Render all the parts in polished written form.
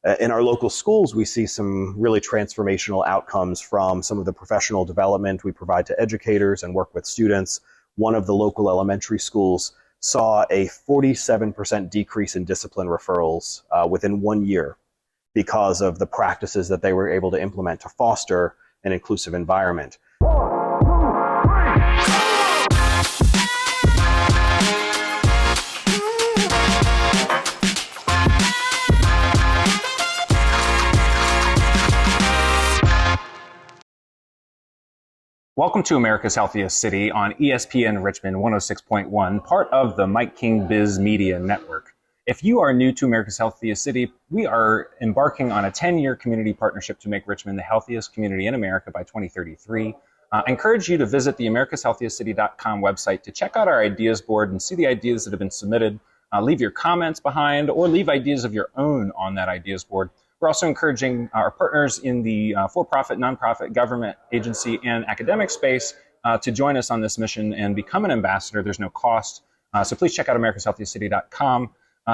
In our local schools, we see some really transformational outcomes from some of the professional development we provide to educators and work with students. One of the local elementary schools saw a 47% decrease in discipline referrals within 1 year because of the practices that they were able to implement to foster an inclusive environment. Welcome to America's Healthiest City on ESPN Richmond 106.1, part of the Mike King Biz Media Network. If you are new to America's Healthiest City, we are embarking on a 10-year community partnership to make Richmond the healthiest community in America by 2033. I encourage you to visit the americashealthiestcity.com website to check out our ideas board and see the ideas that have been submitted. Leave your comments behind or leave ideas of your own on that ideas board. We're also encouraging our partners in the for-profit, nonprofit, government, agency, and academic space to join us on this mission and become an ambassador. There's no cost. So please check out americashealthiestcity.com.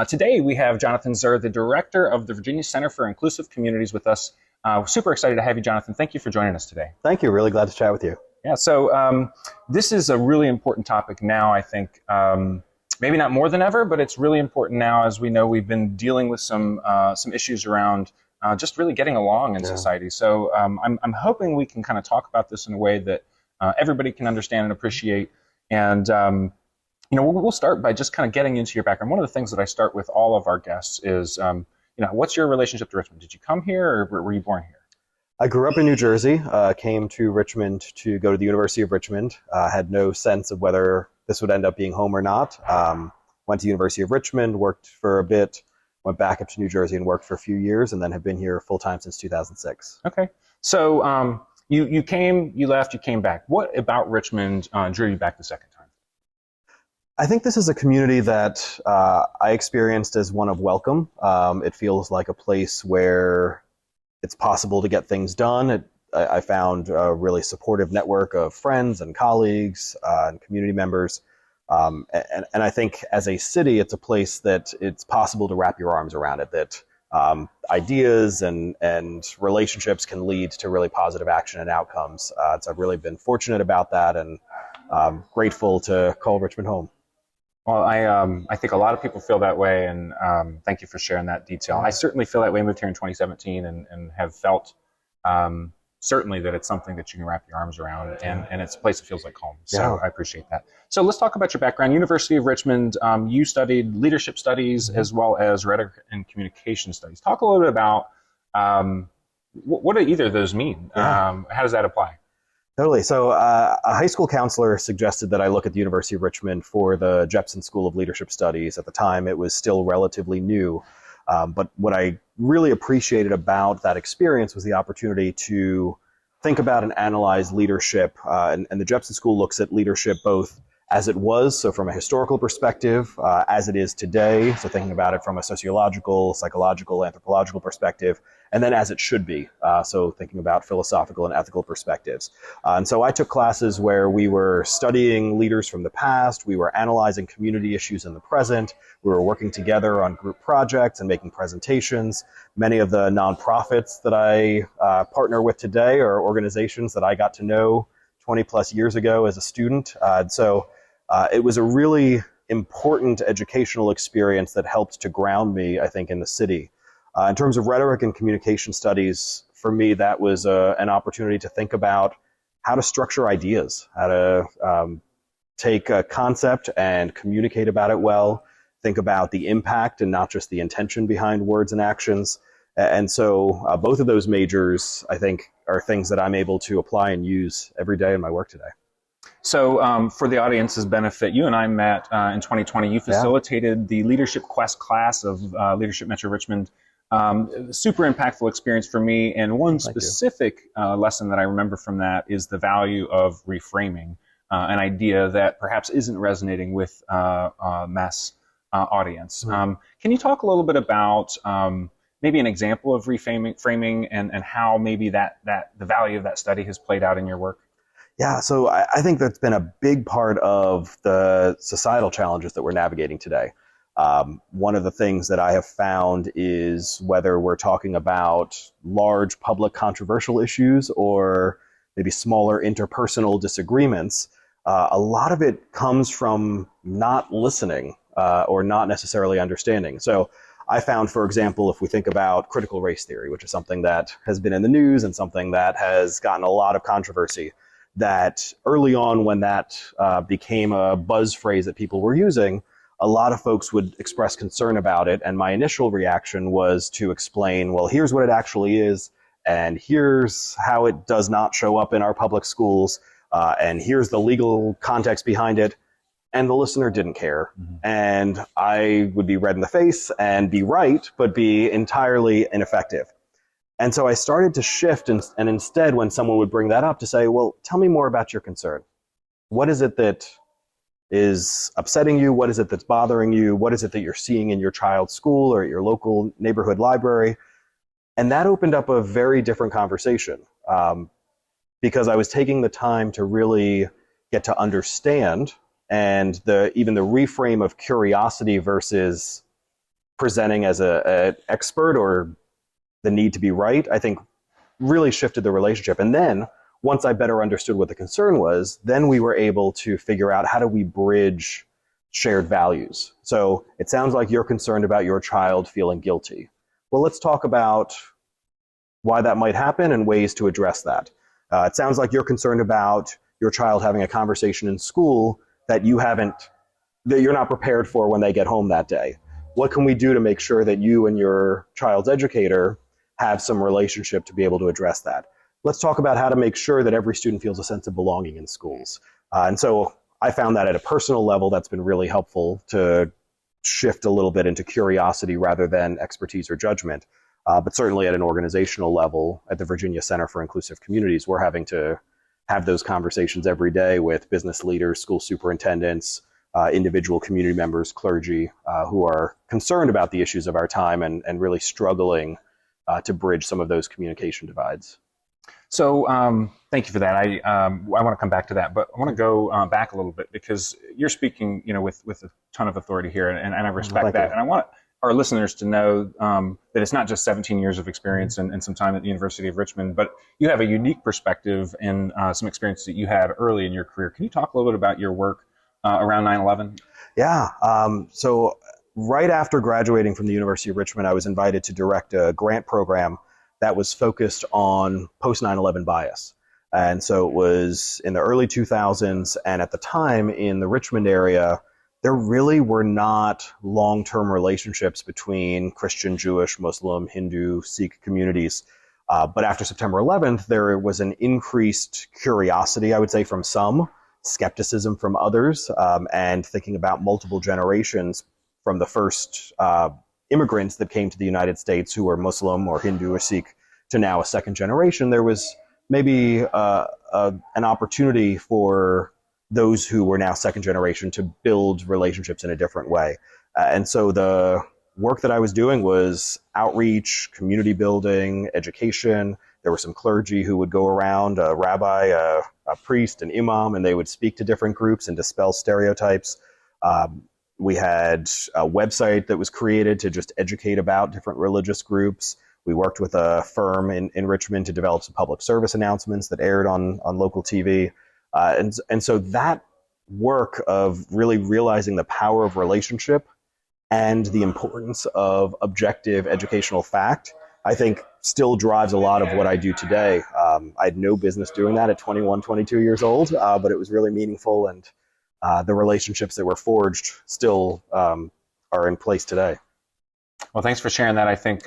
Today, we have Jonathan Zur, the director of the Virginia Center for Inclusive Communities with us. We're super excited to have you, Jonathan. Thank you for joining us today. Thank you. Really glad to chat with you. Yeah, so this is a really important topic now, I think. Maybe not more than ever, but it's really important now. As we know, we've been dealing with some issues around just really getting along in society. So I'm hoping we can kind of talk about this in a way that everybody can understand and appreciate. And we'll start by just kind of getting into your background. One of the things that I start with all of our guests is, what's your relationship to Richmond? Did you come here, or were you born here? I grew up in New Jersey, came to Richmond to go to the University of Richmond. Had no sense of whether this would end up being home or not. Went to the University of Richmond, worked for a bit, went back up to New Jersey and worked for a few years, and then have been here full-time since 2006. Okay. So you came, you left, you came back. What about Richmond drew you back the second time? I think this is a community that I experienced as one of welcome. It feels like a place where it's possible to get things done. I found a really supportive network of friends and colleagues and community members. And I think as a city, it's a place that it's possible to wrap your arms around it, that ideas and relationships can lead to really positive action and outcomes. So I've really been fortunate about that and grateful to call Richmond home. Well, I think a lot of people feel that way, and thank you for sharing that detail. I certainly feel that way. I moved here in 2017 and have felt certainly that it's something that you can wrap your arms around, and it's a place that feels like home. So I appreciate that. So let's talk about your background. University of Richmond, you studied leadership studies as well as rhetoric and communication studies. Talk a little bit about what do either of those mean? How does that apply? Totally. So a high school counselor suggested that I look at the University of Richmond for the Jepson School of Leadership Studies. At the time, it was still relatively new. But what I really appreciated about that experience was the opportunity to think about and analyze leadership. And the Jepson School looks at leadership both as it was, so from a historical perspective, as it is today, so thinking about it from a sociological, psychological, anthropological perspective, and then as it should be, so thinking about philosophical and ethical perspectives. And so I took classes where we were studying leaders from the past, we were analyzing community issues in the present, we were working together on group projects and making presentations. Many of the nonprofits that I partner with today are organizations that I got to know 20 plus years ago as a student. It was a really important educational experience that helped to ground me, I think, in the city. In terms of rhetoric and communication studies, for me, that was an opportunity to think about how to structure ideas, how to take a concept and communicate about it well, think about the impact and not just the intention behind words and actions. And so both of those majors, I think, are things that I'm able to apply and use every day in my work today. So for the audience's benefit, you and I met in 2020. You facilitated the Leadership Quest class of Leadership Metro Richmond. Super impactful experience for me. And one specific lesson that I remember from that is the value of reframing an idea that perhaps isn't resonating with a mass audience. Can you talk a little bit about maybe an example of reframing and how maybe that the value of that study has played out in your work? Yeah, so I think that's been a big part of the societal challenges that we're navigating today. One of the things that I have found is whether we're talking about large public controversial issues or maybe smaller interpersonal disagreements, a lot of it comes from not listening or not necessarily understanding. So I found, for example, if we think about critical race theory, which is something that has been in the news and something that has gotten a lot of controversy, that early on when that became a buzz phrase that people were using, a lot of folks would express concern about it. And my initial reaction was to explain, well, here's what it actually is, and here's how it does not show up in our public schools, and here's the legal context behind it. And the listener didn't care. Mm-hmm. And I would be red in the face and be right, but be entirely ineffective. And so I started to shift, and instead, when someone would bring that up, to say, well, tell me more about your concern. What is it that is upsetting you? What is it that's bothering you? What is it that you're seeing in your child's school or at your local neighborhood library? And that opened up a very different conversation, because I was taking the time to really get to understand, and even the reframe of curiosity versus presenting as an expert or the need to be right, I think really shifted the relationship. And then once I better understood what the concern was, then we were able to figure out, how do we bridge shared values? So it sounds like you're concerned about your child feeling guilty. Well, let's talk about why that might happen and ways to address that. It sounds like you're concerned about your child having a conversation in school that you're not prepared for when they get home that day. What can we do to make sure that you and your child's educator have some relationship to be able to address that? Let's talk about how to make sure that every student feels a sense of belonging in schools. And so I found that at a personal level, that's been really helpful to shift a little bit into curiosity rather than expertise or judgment. But certainly at an organizational level, at the Virginia Center for Inclusive Communities, we're having to have those conversations every day with business leaders, school superintendents, individual community members, clergy, who are concerned about the issues of our time and really struggling to bridge some of those communication divides. So thank you for that. I want to come back to that, but I want to go back a little bit, because you're speaking, with a ton of authority here, and I respect that. And I want our listeners to know that it's not just 17 years of experience and some time at the University of Richmond, but you have a unique perspective and some experience that you had early in your career. Can you talk a little bit about your work around 9/11? Yeah. So right after graduating from the University of Richmond, I was invited to direct a grant program that was focused on post 9/11 bias. And so it was in the early 2000s, and at the time in the Richmond area, there really were not long-term relationships between Christian, Jewish, Muslim, Hindu, Sikh communities. But after September 11th, there was an increased curiosity, I would say, from some, skepticism from others, and thinking about multiple generations from the first immigrants that came to the United States who were Muslim or Hindu or Sikh to now a second generation. There was maybe an opportunity for those who were now second generation to build relationships in a different way. And so the work that I was doing was outreach, community building, education. There were some clergy who would go around, a rabbi, a priest, an imam, and they would speak to different groups and dispel stereotypes. We had a website that was created to just educate about different religious groups. We worked with a firm in Richmond to develop some public service announcements that aired on local TV. And so that work of really realizing the power of relationship and the importance of objective educational fact, I think still drives a lot of what I do today. I had no business doing that at 21, 22 years old, but it was really meaningful, and the relationships that were forged still are in place today. Well, thanks for sharing that. I think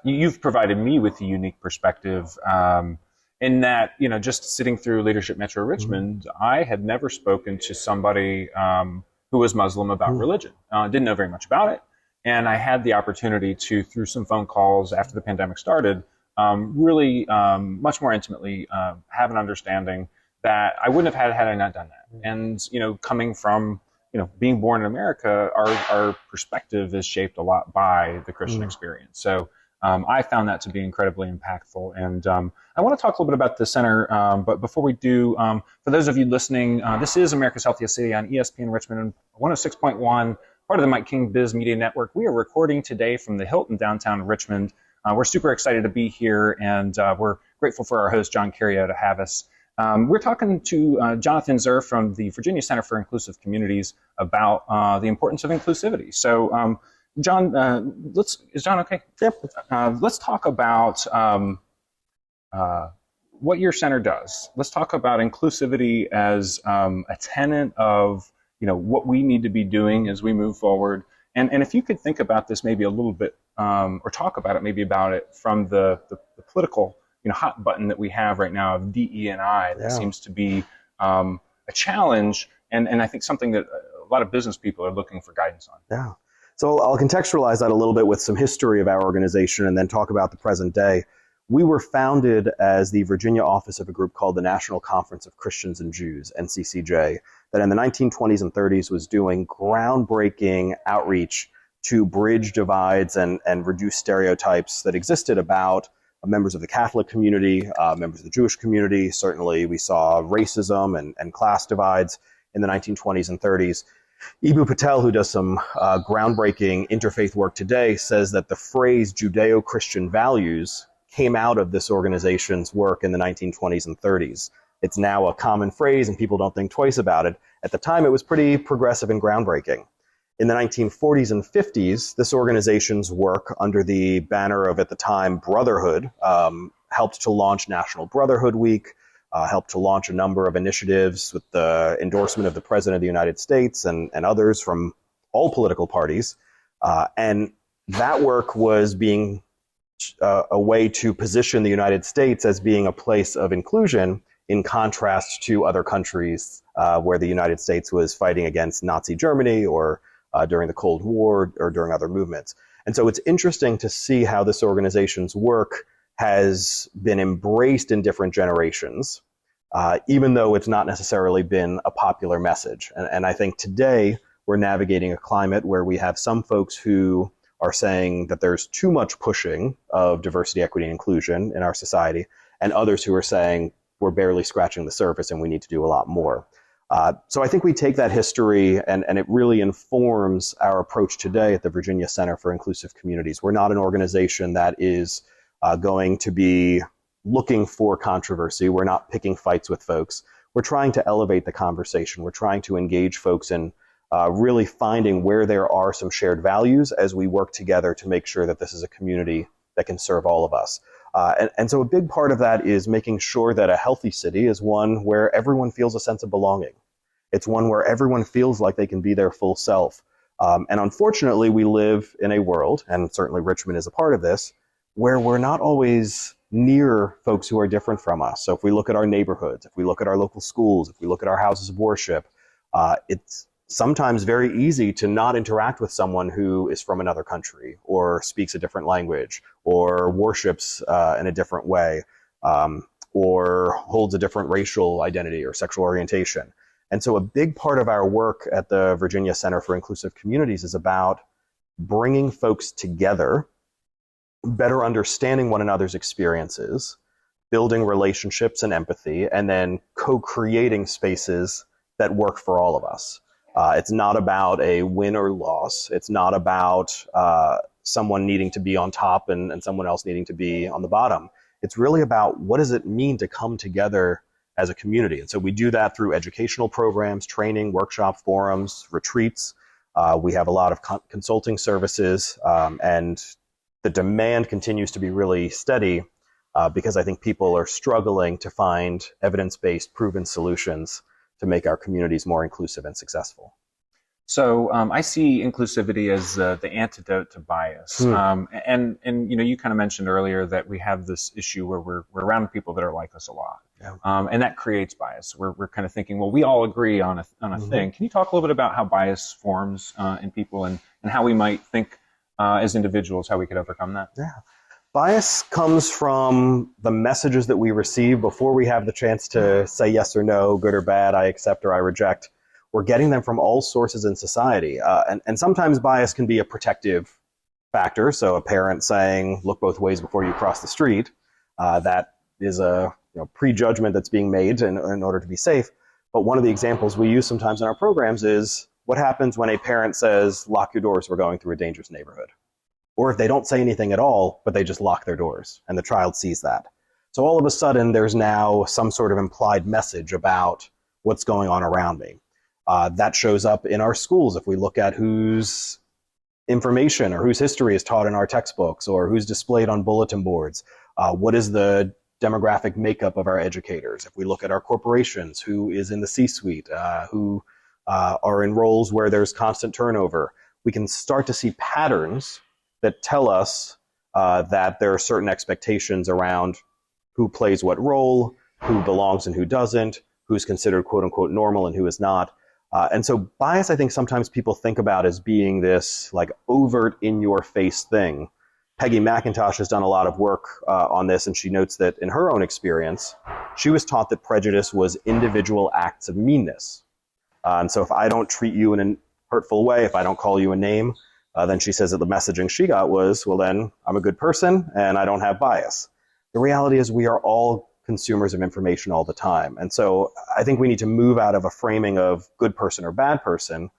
you've provided me with a unique perspective in that, just sitting through Leadership Metro Richmond, I had never spoken to somebody who was Muslim about religion. Didn't know very much about it. And I had the opportunity to, through some phone calls after the pandemic started, really much more intimately have an understanding that I wouldn't have had I not done that. And, coming from, being born in America, our perspective is shaped a lot by the Christian experience. So I found that to be incredibly impactful. And I want to talk a little bit about the center, but before we do, for those of you listening, this is America's Healthiest City on ESPN Richmond 106.1. part of the Mike King Biz Media Network. We are recording today from the Hilton downtown Richmond. We're super excited to be here, and we're grateful for our host, John Carrio, to have us. We're talking to Jonathan Zur from the Virginia Center for Inclusive Communities about the importance of inclusivity. So, John, is John okay? Yep. Let's talk about what your center does. Let's talk about inclusivity as a tenet of what we need to be doing as we move forward. And if you could think about this maybe a little bit, or talk about it from the political hot button that we have right now of DE&I that seems to be a challenge, and I think something that a lot of business people are looking for guidance on. Yeah. So I'll contextualize that a little bit with some history of our organization and then talk about the present day. We were founded as the Virginia office of a group called the National Conference of Christians and Jews, NCCJ, that in the 1920s and 30s was doing groundbreaking outreach to bridge divides and reduce stereotypes that existed about members of the Catholic community, members of the Jewish community. Certainly we saw racism and class divides in the 1920s and 30s. Ibu Patel, who does some groundbreaking interfaith work today, says that the phrase Judeo-Christian values came out of this organization's work in the 1920s and 30s. It's now a common phrase and people don't think twice about it. At the time, it was pretty progressive and groundbreaking. In the 1940s and 50s, this organization's work under the banner of, at the time, Brotherhood, helped to launch National Brotherhood Week, helped to launch a number of initiatives with the endorsement of the President of the United States and others from all political parties. And that work was being a way to position the United States as being a place of inclusion in contrast to other countries where the United States was fighting against Nazi Germany or during the Cold War or during other movements. And so it's interesting to see how this organization's work has been embraced in different generations, even though it's not necessarily been a popular message. And I think today we're navigating a climate where we have some folks who are saying that there's too much pushing of diversity, equity, and inclusion in our society, and others who are saying we're barely scratching the surface and we need to do a lot more. So I think we take that history and it really informs our approach today at the Virginia Center for Inclusive Communities. We're not an organization that is going to be looking for controversy. We're not picking fights with folks. We're trying to elevate the conversation. We're trying to engage folks in really finding where there are some shared values as we work together to make sure that this is a community that can serve all of us. And so a big part of that is making sure that a healthy city is one where everyone feels a sense of belonging. It's one where everyone feels like they can be their full self. And unfortunately, we live in a world, and certainly Richmond is a part of this, where we're not always near folks who are different from us. So if we look at our neighborhoods, if we look at our local schools, if we look at our houses of worship, it's sometimes very easy to not interact with someone who is from another country or speaks a different language or worships in a different way or holds a different racial identity or sexual orientation. And so a big part of our work at the Virginia Center for Inclusive Communities is about bringing folks together, better understanding one another's experiences, building relationships and empathy, and then co-creating spaces that work for all of us. It's not about a win or loss. It's not about someone needing to be on top and someone else needing to be on the bottom. It's really about what does it mean to come together as a community. And so we do that through educational programs, training, workshop forums, retreats. We have a lot of consulting services, and the demand continues to be really steady because I think people are struggling to find evidence-based, proven solutions to make our communities more inclusive and successful. So I see inclusivity as the antidote to bias. And you kind of mentioned earlier that we have this issue where we're around people that are like us a lot. Yeah. And that creates bias. We're kind of thinking, well, we all agree on a thing. Can you talk a little bit about how bias forms in people and how we might think as individuals, how we could overcome that? Yeah. Bias comes from the messages that we receive before we have the chance to say yes or no, good or bad, I accept or I reject. We're getting them from all sources in society. And sometimes bias can be a protective factor. So a parent saying, look both ways before you cross the street, that is a prejudgment that's being made in order to be safe. But one of the examples we use sometimes in our programs is what happens when a parent says, lock your doors, we're going through a dangerous neighborhood? Or if they don't say anything at all, but they just lock their doors, and the child sees that. So all of a sudden, there's now some sort of implied message about what's going on around me. That shows up in our schools if we look at whose information or whose history is taught in our textbooks or who's displayed on bulletin boards. What is the demographic makeup of our educators? If we look at our corporations, who is in the C-suite, who are in roles where there's constant turnover, we can start to see patterns that tell us that there are certain expectations around who plays what role, who belongs and who doesn't, who's considered quote unquote normal and who is not. And so bias, I think sometimes people think about as being this like overt in your face thing. Peggy McIntosh has done a lot of work on this, and she notes that in her own experience, she was taught that prejudice was individual acts of meanness. And so if I don't treat you in a hurtful way, if I don't call you a name, then she says that the messaging she got was, well, then I'm a good person and I don't have bias. The reality is we are all consumers of information all the time. And so I think we need to move out of a framing of good person or bad person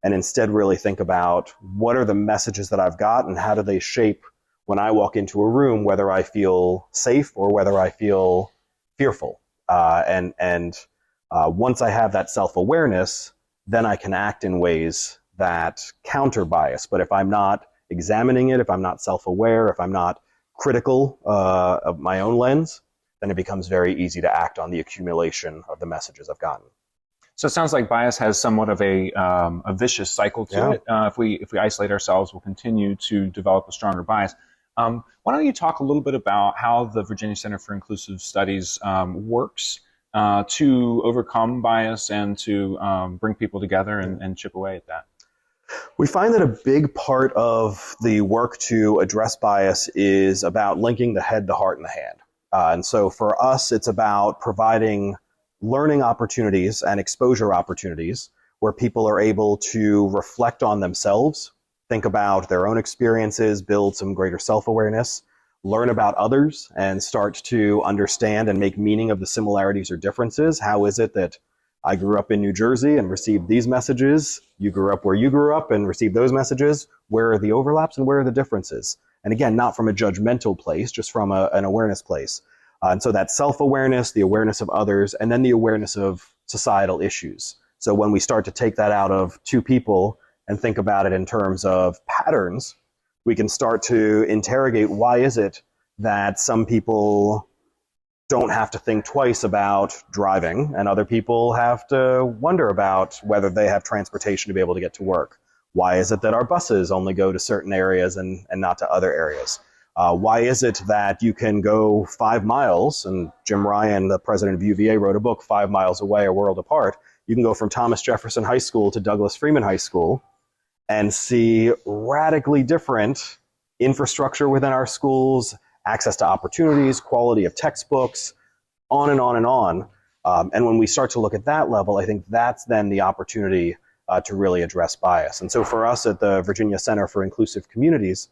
and instead really think about what are the messages that I've got and how do they shape when I walk into a room, whether I feel safe or whether I feel fearful. Once I have that self-awareness, then I can act in ways that counter bias. But if I'm not examining it, if I'm not self-aware, if I'm not critical of my own lens, then it becomes very easy to act on the accumulation of the messages I've gotten. So it sounds like bias has somewhat of a vicious cycle to it. If we isolate ourselves, we'll continue to develop a stronger bias. Why don't you talk a little bit about how the Virginia Center for Inclusive Studies works to overcome bias and to bring people together and chip away at that? We find that a big part of the work to address bias is about linking the head, the heart, and the hand. And so for us, it's about providing learning opportunities and exposure opportunities where people are able to reflect on themselves, think about their own experiences, build some greater self-awareness, learn about others, and start to understand and make meaning of the similarities or differences. How is it that I grew up in New Jersey and received these messages? You grew up where you grew up and received those messages. Where are the overlaps and where are the differences? And again, not from a judgmental place, just from an awareness place. And so that self-awareness, the awareness of others, and then the awareness of societal issues. So when we start to take that out of two people and think about it in terms of patterns, we can start to interrogate why is it that some people don't have to think twice about driving and other people have to wonder about whether they have transportation to be able to get to work. Why is it that our buses only go to certain areas and not to other areas? Why is it that you can go 5 miles, and Jim Ryan, the president of UVA, wrote a book, 5 Miles Away, A World Apart. You can go from Thomas Jefferson High School to Douglas Freeman High School and see radically different infrastructure within our schools, access to opportunities, quality of textbooks, on and on and on. And when we start to look at that level, I think that's then the opportunity to really address bias. And so for us at the Virginia Center for Inclusive Communities,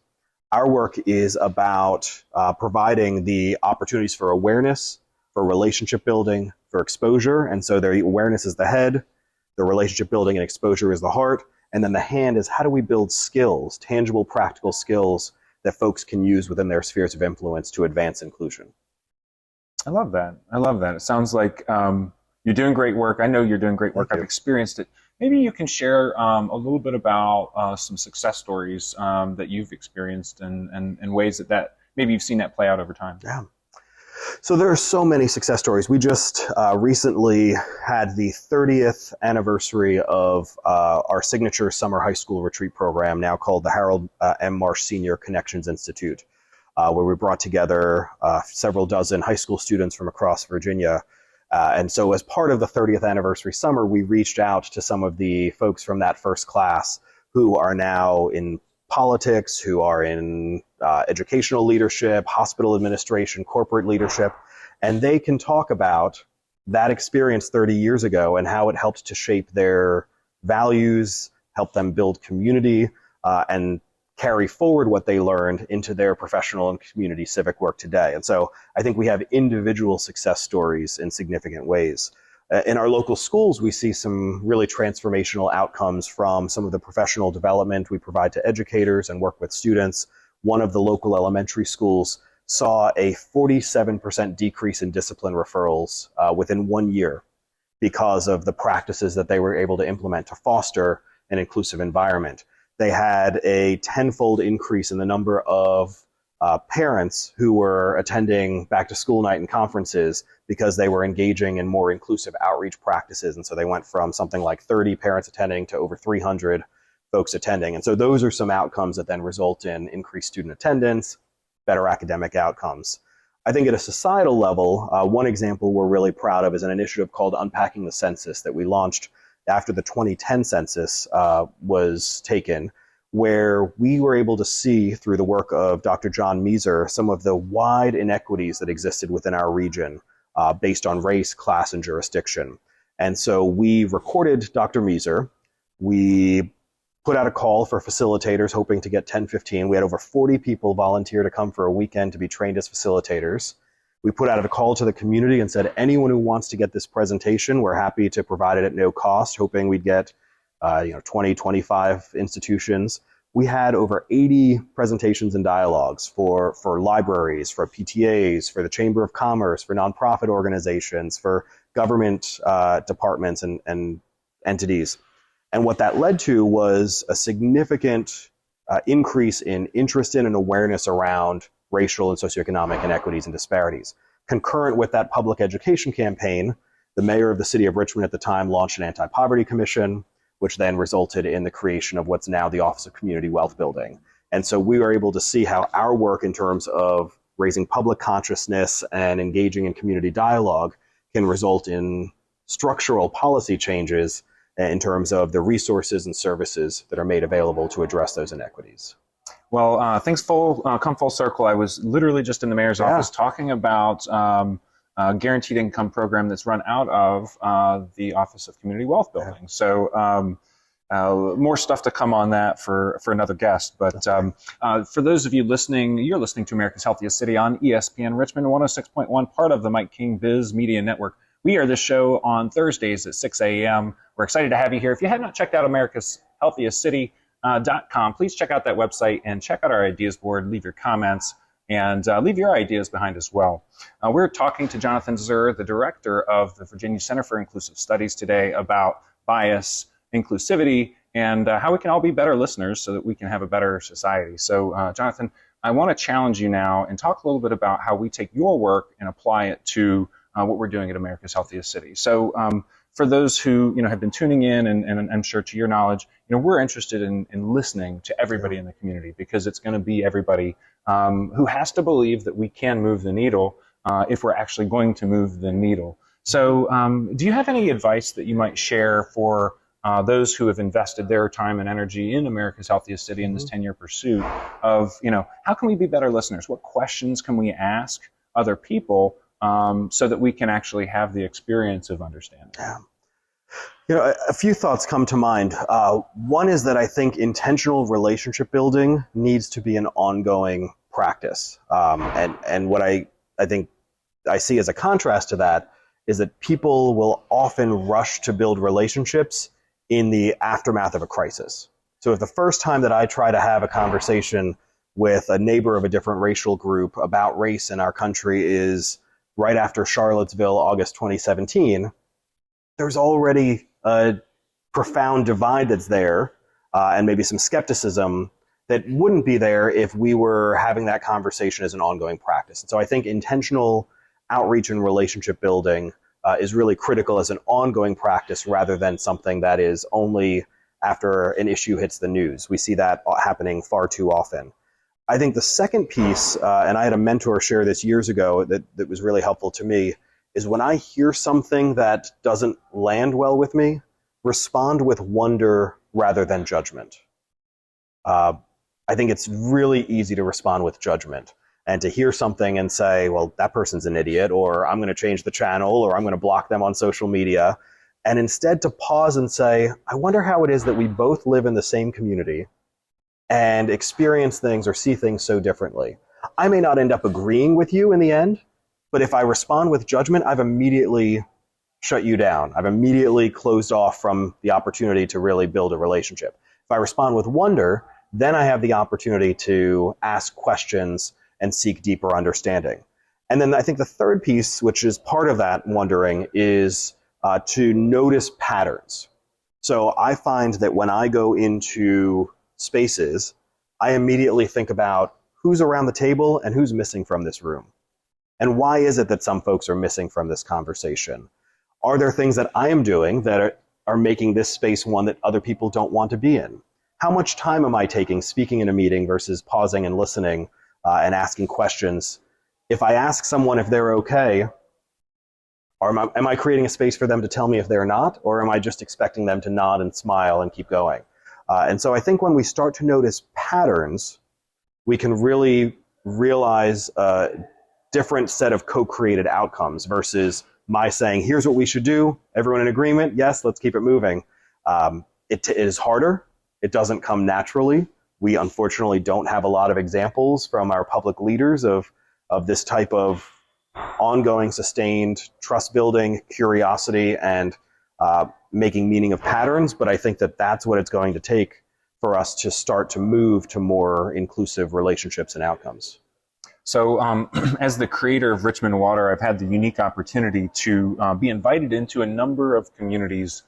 our work is about providing the opportunities for awareness, for relationship building, for exposure. And so the awareness is the head, the relationship building and exposure is the heart, and then the hand is how do we build skills, tangible, practical skills that folks can use within their spheres of influence to advance inclusion. I love that. I love that. It sounds like you're doing great work. I know you're doing great work. I've experienced it. Maybe you can share a little bit about some success stories that you've experienced and ways that maybe you've seen that play out over time. Yeah. So there are so many success stories. We just recently had the 30th anniversary of our signature summer high school retreat program, now called the Harold M. Marsh Senior Connections Institute, where we brought together several dozen high school students from across Virginia. And so as part of the 30th anniversary summer, we reached out to some of the folks from that first class who are now in politics, who are in educational leadership, hospital administration, corporate leadership, and they can talk about that experience 30 years ago and how it helped to shape their values, help them build community, and carry forward what they learned into their professional and community civic work today. And so I think we have individual success stories in significant ways. In our local schools, we see some really transformational outcomes from some of the professional development we provide to educators and work with students. One of the local elementary schools saw a 47% decrease in discipline referrals within 1 year because of the practices that they were able to implement to foster an inclusive environment. They had a tenfold increase in the number of parents who were attending back to school night and conferences because they were engaging in more inclusive outreach practices. And so they went from something like 30 parents attending to over 300 folks attending. And so those are some outcomes that then result in increased student attendance, better academic outcomes. I think at a societal level, one example we're really proud of is an initiative called Unpacking the Census that we launched after the 2010 census was taken, where we were able to see through the work of Dr. John Meeser some of the wide inequities that existed within our region based on race, class, and jurisdiction. And so we recorded Dr. Meeser. We put out a call for facilitators hoping to get 10, 15. We had over 40 people volunteer to come for a weekend to be trained as facilitators. We put out a call to the community and said, anyone who wants to get this presentation, we're happy to provide it at no cost, hoping we'd get 20, 25 institutions. We had over 80 presentations and dialogues for libraries, for PTAs, for the Chamber of Commerce, for nonprofit organizations, for government departments and entities. And what that led to was a significant increase in interest in and awareness around racial and socioeconomic inequities and disparities. Concurrent with that public education campaign, the mayor of the city of Richmond at the time launched an anti-poverty commission, which then resulted in the creation of what's now the Office of Community Wealth Building. And so we were able to see how our work in terms of raising public consciousness and engaging in community dialogue can result in structural policy changes in terms of the resources and services that are made available to address those inequities. Well, things come full circle. I was literally just in the mayor's office talking about guaranteed income program that's run out of the Office of Community Wealth Building. Yeah. So more stuff to come on that for another guest. But for those of you listening, you're listening to America's Healthiest City on ESPN Richmond 106.1, part of the Mike King Biz Media Network. We are this show on Thursdays at 6 a.m. We're excited to have you here. If you have not checked out America's Healthiest City.com, please check out that website and check out our ideas board, leave your comments, and leave your ideas behind as well. We're talking to Jonathan Zur, the director of the Virginia Center for Inclusive Studies today, about bias, inclusivity, and how we can all be better listeners so that we can have a better society. So, Jonathan, I want to challenge you now and talk a little bit about how we take your work and apply it to what we're doing at America's Healthiest City. So for those who have been tuning in, and I'm sure to your knowledge, we're interested in listening to everybody in the community, because it's going to be everybody who has to believe that we can move the needle if we're actually going to move the needle. So do you have any advice that you might share for those who have invested their time and energy in America's Healthiest City in this 10-year pursuit of, how can we be better listeners? What questions can we ask other people so that we can actually have the experience of understanding? Yeah. A few thoughts come to mind. One is that I think intentional relationship building needs to be an ongoing practice. And what I think I see as a contrast to that is that people will often rush to build relationships in the aftermath of a crisis. So if the first time that I try to have a conversation with a neighbor of a different racial group about race in our country is right after Charlottesville, August 2017, there's already a profound divide that's there, and maybe some skepticism that wouldn't be there if we were having that conversation as an ongoing practice. And so I think intentional outreach and relationship building is really critical as an ongoing practice rather than something that is only after an issue hits the news. We see that happening far too often. I think the second piece, and I had a mentor share this years ago that was really helpful to me, is when I hear something that doesn't land well with me, respond with wonder rather than judgment. I think it's really easy to respond with judgment and to hear something and say, well, that person's an idiot, or I'm going to change the channel, or I'm going to block them on social media. And instead to pause and say, I wonder how it is that we both live in the same community and experience things or see things so differently. I may not end up agreeing with you in the end, but if I respond with judgment, I've immediately shut you down. I've immediately closed off from the opportunity to really build a relationship. If I respond with wonder, then I have the opportunity to ask questions and seek deeper understanding. And then I think the third piece, which is part of that wondering, is to notice patterns. So I find that when I go into spaces, I immediately think about who's around the table and who's missing from this room. And why is it that some folks are missing from this conversation? Are there things that I am doing that are making this space one that other people don't want to be in? How much time am I taking speaking in a meeting versus pausing and listening and asking questions? If I ask someone if they're okay, or am I creating a space for them to tell me if they're not, or am I just expecting them to nod and smile and keep going? And so I think when we start to notice patterns, we can really realize a different set of co-created outcomes versus my saying, here's what we should do. Everyone in agreement? Yes, let's keep it moving. It is harder. It doesn't come naturally. We unfortunately don't have a lot of examples from our public leaders of this type of ongoing, sustained trust building, curiosity, and making meaning of patterns. But I think that that's what it's going to take for us to start to move to more inclusive relationships and outcomes. So as the creator of Richmond Water, I've had the unique opportunity to be invited into a number of communities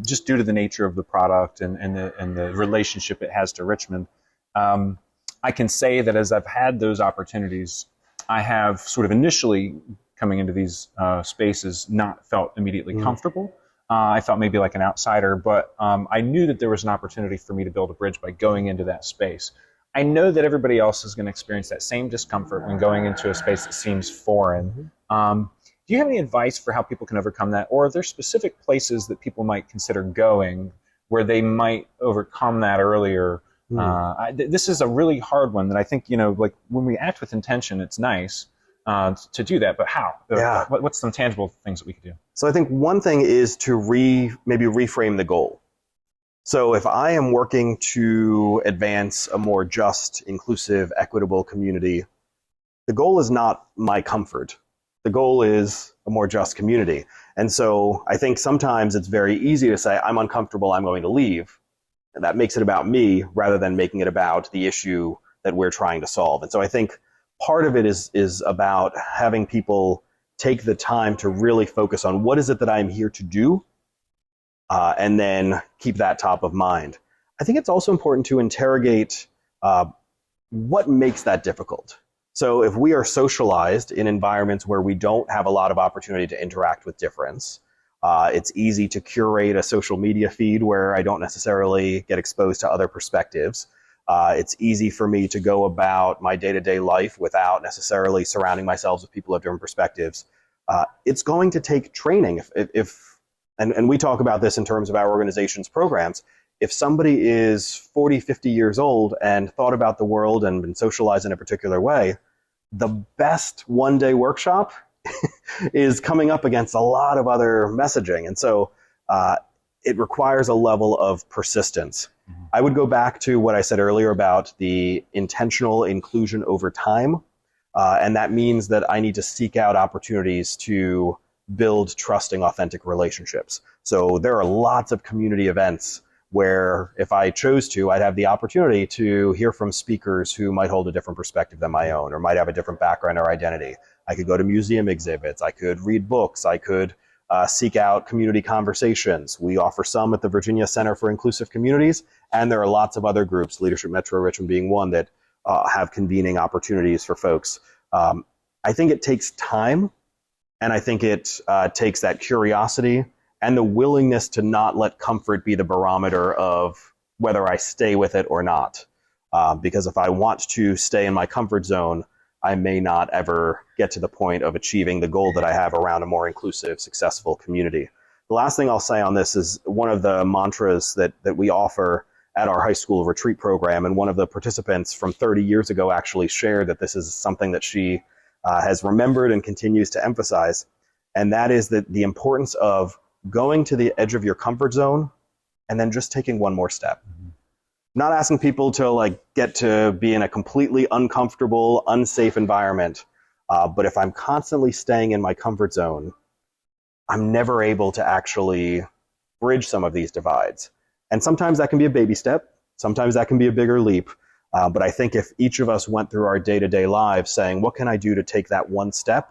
just due to the nature of the product and the relationship it has to Richmond. I can say that as I've had those opportunities, I have sort of initially coming into these spaces not felt immediately comfortable. I felt maybe like an outsider, but I knew that there was an opportunity for me to build a bridge by going into that space. I know that everybody else is going to experience that same discomfort when going into a space that seems foreign. Do you have any advice for how people can overcome that? Or are there specific places that people might consider going where they might overcome that earlier? This is a really hard one that I think, like when we act with intention, it's nice to do that, but how? Yeah. What's some tangible things that we could do? So I think one thing is to maybe reframe the goal. So if I am working to advance a more just, inclusive, equitable community, the goal is not my comfort. The goal is a more just community. And so I think sometimes it's very easy to say, I'm uncomfortable, I'm going to leave. And that makes it about me rather than making it about the issue that we're trying to solve. And so I think part of it is about having people take the time to really focus on what is it that I'm here to do, and then keep that top of mind. I think it's also important to interrogate what makes that difficult. So if we are socialized in environments where we don't have a lot of opportunity to interact with difference, it's easy to curate a social media feed where I don't necessarily get exposed to other perspectives. It's easy for me to go about my day-to-day life without necessarily surrounding myself with people of different perspectives. It's going to take training. And we talk about this in terms of our organization's programs. If somebody is 40, 50 years old and thought about the world and been socialized in a particular way, the best one-day workshop is coming up against a lot of other messaging. And so it requires a level of persistence. I would go back to what I said earlier about the intentional inclusion over time. And that means that I need to seek out opportunities to build trusting, authentic relationships. So there are lots of community events where if I chose to, I'd have the opportunity to hear from speakers who might hold a different perspective than my own or might have a different background or identity. I could go to museum exhibits. I could read books. I could seek out community conversations. We offer some at the Virginia Center for Inclusive Communities, and there are lots of other groups, Leadership Metro Richmond being one, that have convening opportunities for folks. I think it takes time, and I think it takes that curiosity and the willingness to not let comfort be the barometer of whether I stay with it or not. Because if I want to stay in my comfort zone, I may not ever get to the point of achieving the goal that I have around a more inclusive, successful community. The last thing I'll say on this is one of the mantras that we offer at our high school retreat program, and one of the participants from 30 years ago actually shared that this is something that she has remembered and continues to emphasize, and that is that the importance of going to the edge of your comfort zone and then just taking one more step. Not asking people to get to be in a completely uncomfortable, unsafe environment, but if I'm constantly staying in my comfort zone, I'm never able to actually bridge some of these divides. And sometimes that can be a baby step. Sometimes that can be a bigger leap. But I think if each of us went through our day-to-day lives saying, what can I do to take that one step?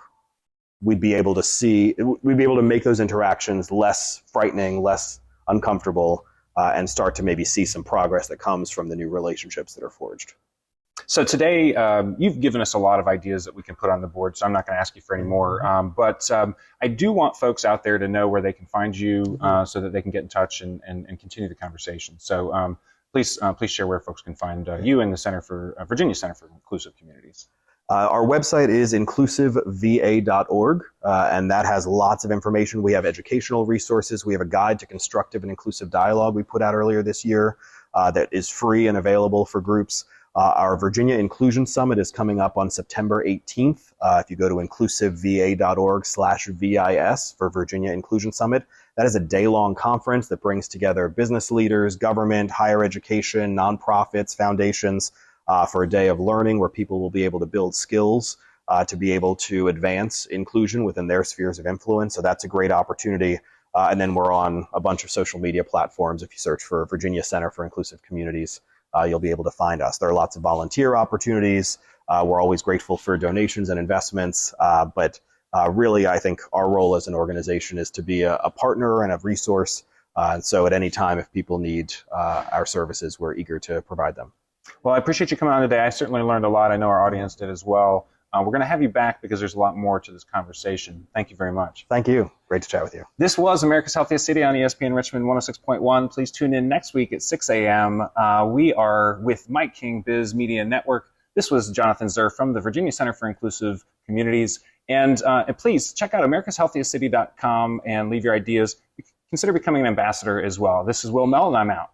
We'd be able to make those interactions less frightening, less uncomfortable, and start to maybe see some progress that comes from the new relationships that are forged. So today, you've given us a lot of ideas that we can put on the board, so I'm not going to ask you for any more. But I do want folks out there to know where they can find you so that they can get in touch and continue the conversation. So please share where folks can find you and the Virginia Center for Inclusive Communities. Our website is inclusiveva.org, and that has lots of information. We have educational resources. We have a guide to constructive and inclusive dialogue we put out earlier this year that is free and available for groups. Our Virginia Inclusion Summit is coming up on September 18th. If you go to inclusiveva.org/VIS for Virginia Inclusion Summit, that is a day-long conference that brings together business leaders, government, higher education, nonprofits, foundations, for a day of learning where people will be able to build skills to be able to advance inclusion within their spheres of influence. So that's a great opportunity. And then we're on a bunch of social media platforms. If you search for Virginia Center for Inclusive Communities, you'll be able to find us. There are lots of volunteer opportunities. We're always grateful for donations and investments. But really, I think our role as an organization is to be a partner and a resource. And so at any time, if people need our services, we're eager to provide them. Well, I appreciate you coming on today. I certainly learned a lot. I know our audience did as well. We're going to have you back because there's a lot more to this conversation. Thank you very much. Thank you. Great to chat with you. This was America's Healthiest City on ESPN Richmond 106.1. Please tune in next week at 6 a.m. We are with Mike King Biz Media Network. This was Jonathan Zur from the Virginia Center for Inclusive Communities. And please check out americashealthiestcity.com and leave your ideas. Consider becoming an ambassador as well. This is Will Mell, and I'm out.